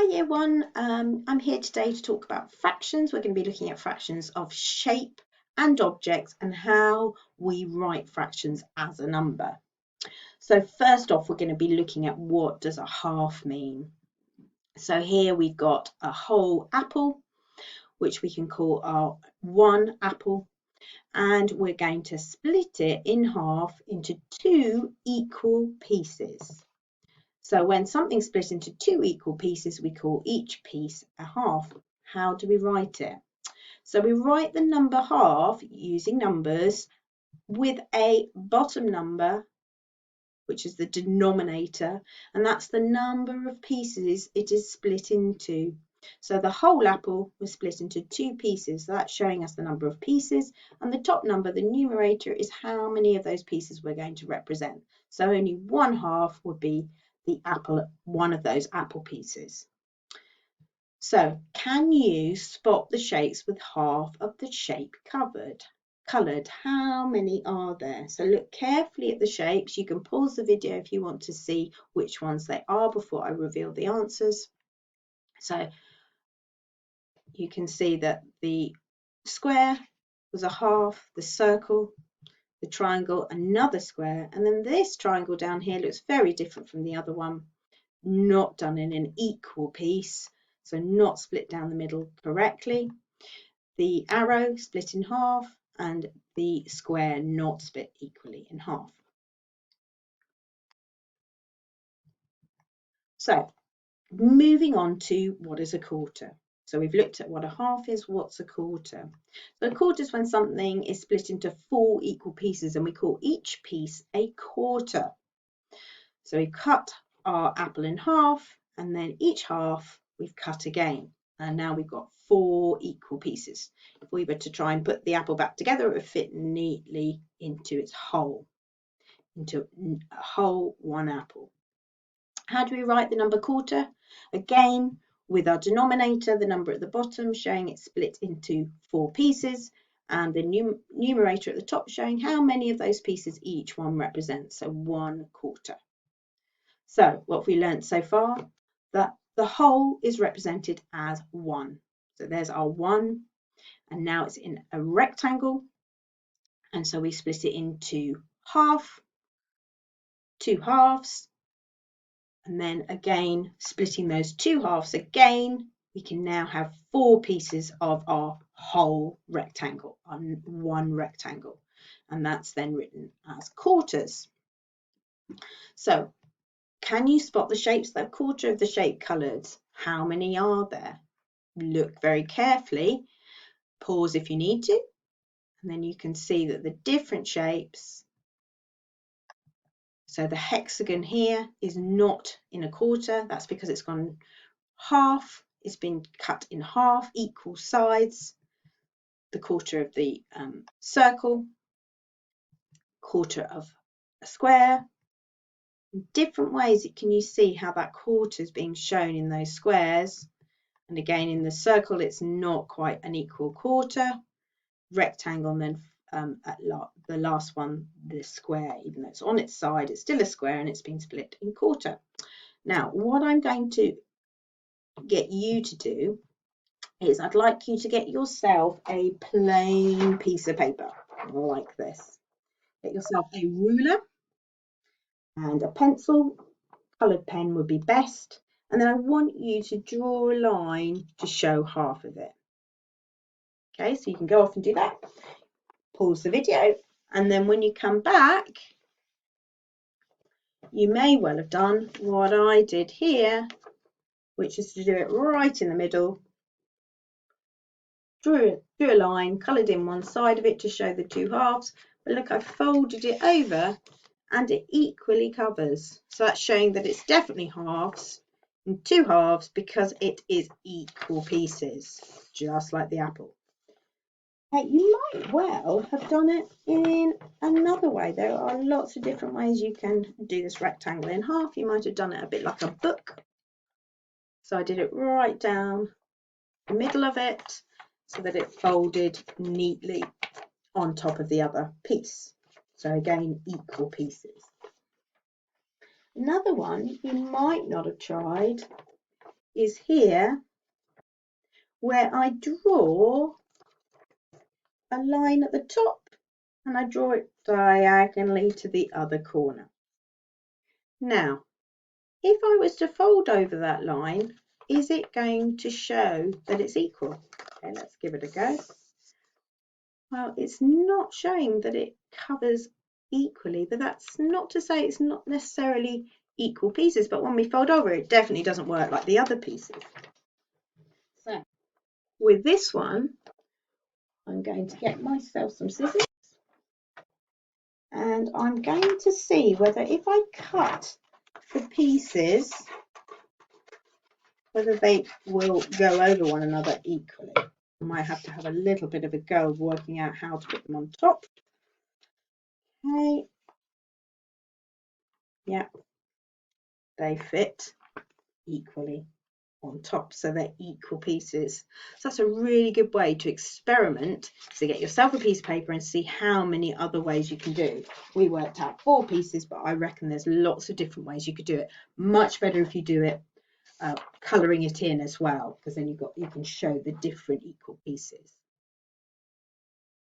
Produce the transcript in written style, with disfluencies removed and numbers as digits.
Hi Year 1, I'm here today to talk about fractions. We're going to be looking at fractions of shape and objects and how we write fractions as a number. So first off, we're going to be looking at what does a half mean. So here we've got a whole apple, which we can call our one apple, and we're going to split it in half into two equal pieces. So when something's split into two equal pieces, we call each piece a half. How do we write it? So we write the number half using numbers with a bottom number, which is the denominator, and that's the number of pieces it is split into. So the whole apple was split into two pieces. So that's showing us the number of pieces, and the top number, the numerator, is how many of those pieces we're going to represent. So only one half would be the apple, one of those apple pieces. So can you spot the shapes with half of the shape coloured? How many are there? So look carefully at the shapes. You can pause the video if you want to see which ones they are before I reveal the answers. So you can see that the square was a half, the circle, the triangle, another square, and then this triangle down here looks very different from the other one, not done in an equal piece, so not split down the middle correctly. The arrow split in half and the square not split equally in half. So moving on to what is a quarter. So we've looked at what a half is, what's a quarter. So a quarter is when something is split into four equal pieces and we call each piece a quarter. So we cut our apple in half and then each half we've cut again. And now we've got four equal pieces. If we were to try and put the apple back together, it would fit neatly into its whole, into a whole one apple. How do we write the number quarter? Again, with our denominator, the number at the bottom showing it's split into four pieces, and the numerator at the top showing how many of those pieces each one represents, so 1/4. So what have we learnt so far? That the whole is represented as 1. So there's our 1, and now it's in a rectangle, and so we split it into half, 2 halves, and then again splitting those 2 halves again, we can now have 4 pieces of our whole rectangle, on one rectangle, and that's then written as quarters. So can you spot the shapes? The quarter of the shape coloured. How many are there? Look very carefully, pause if you need to, and then you can see that the different shapes. So the hexagon here is not in a quarter. That's because it's gone half. It's been cut in half, equal sides. The quarter of the circle, quarter of a square. In different ways can you see how that quarter is being shown in those squares. And again, in the circle, it's not quite an equal quarter. Rectangle, and then the last one, the square, even though it's on its side, it's still a square and it's been split in quarter. Now, what I'm going to get you to do is I'd like you to get yourself a plain piece of paper like this. Get yourself a ruler and a pencil. Coloured pen would be best. And then I want you to draw a line to show half of it. Okay, so you can go off and do that. Pause the video, and then when you come back, you may well have done what I did here, which is to do it right in the middle. Drew a line, coloured in one side of it to show the 2 halves, but look, I folded it over and it equally covers. So that's showing that it's definitely halves and 2 halves because it is equal pieces, just like the apple. You might well have done it in another way. There are lots of different ways you can do this rectangle in half. You might have done it a bit like a book. So I did it right down the middle of it so that it folded neatly on top of the other piece. So again, equal pieces. Another one you might not have tried is here, where I draw a line at the top and I draw it diagonally to the other corner. Now, if I was to fold over that line, is it going to show that it's equal? Okay, let's give it a go. Well, it's not showing that it covers equally, but that's not to say it's not necessarily equal pieces, but when we fold over, it definitely doesn't work like the other pieces. So with this one, I'm going to get myself some scissors and I'm going to see whether if I cut the pieces, whether they will go over one another equally. I might have to have a little bit of a go of working out how to put them on top. Okay. Yeah, they fit equally on top, so they're equal pieces. So that's a really good way to experiment, to get yourself a piece of paper and see how many other ways you can do. We worked out 4 pieces, but I reckon there's lots of different ways you could do it. Much better if you do it colouring it in as well, because then you can show the different equal pieces.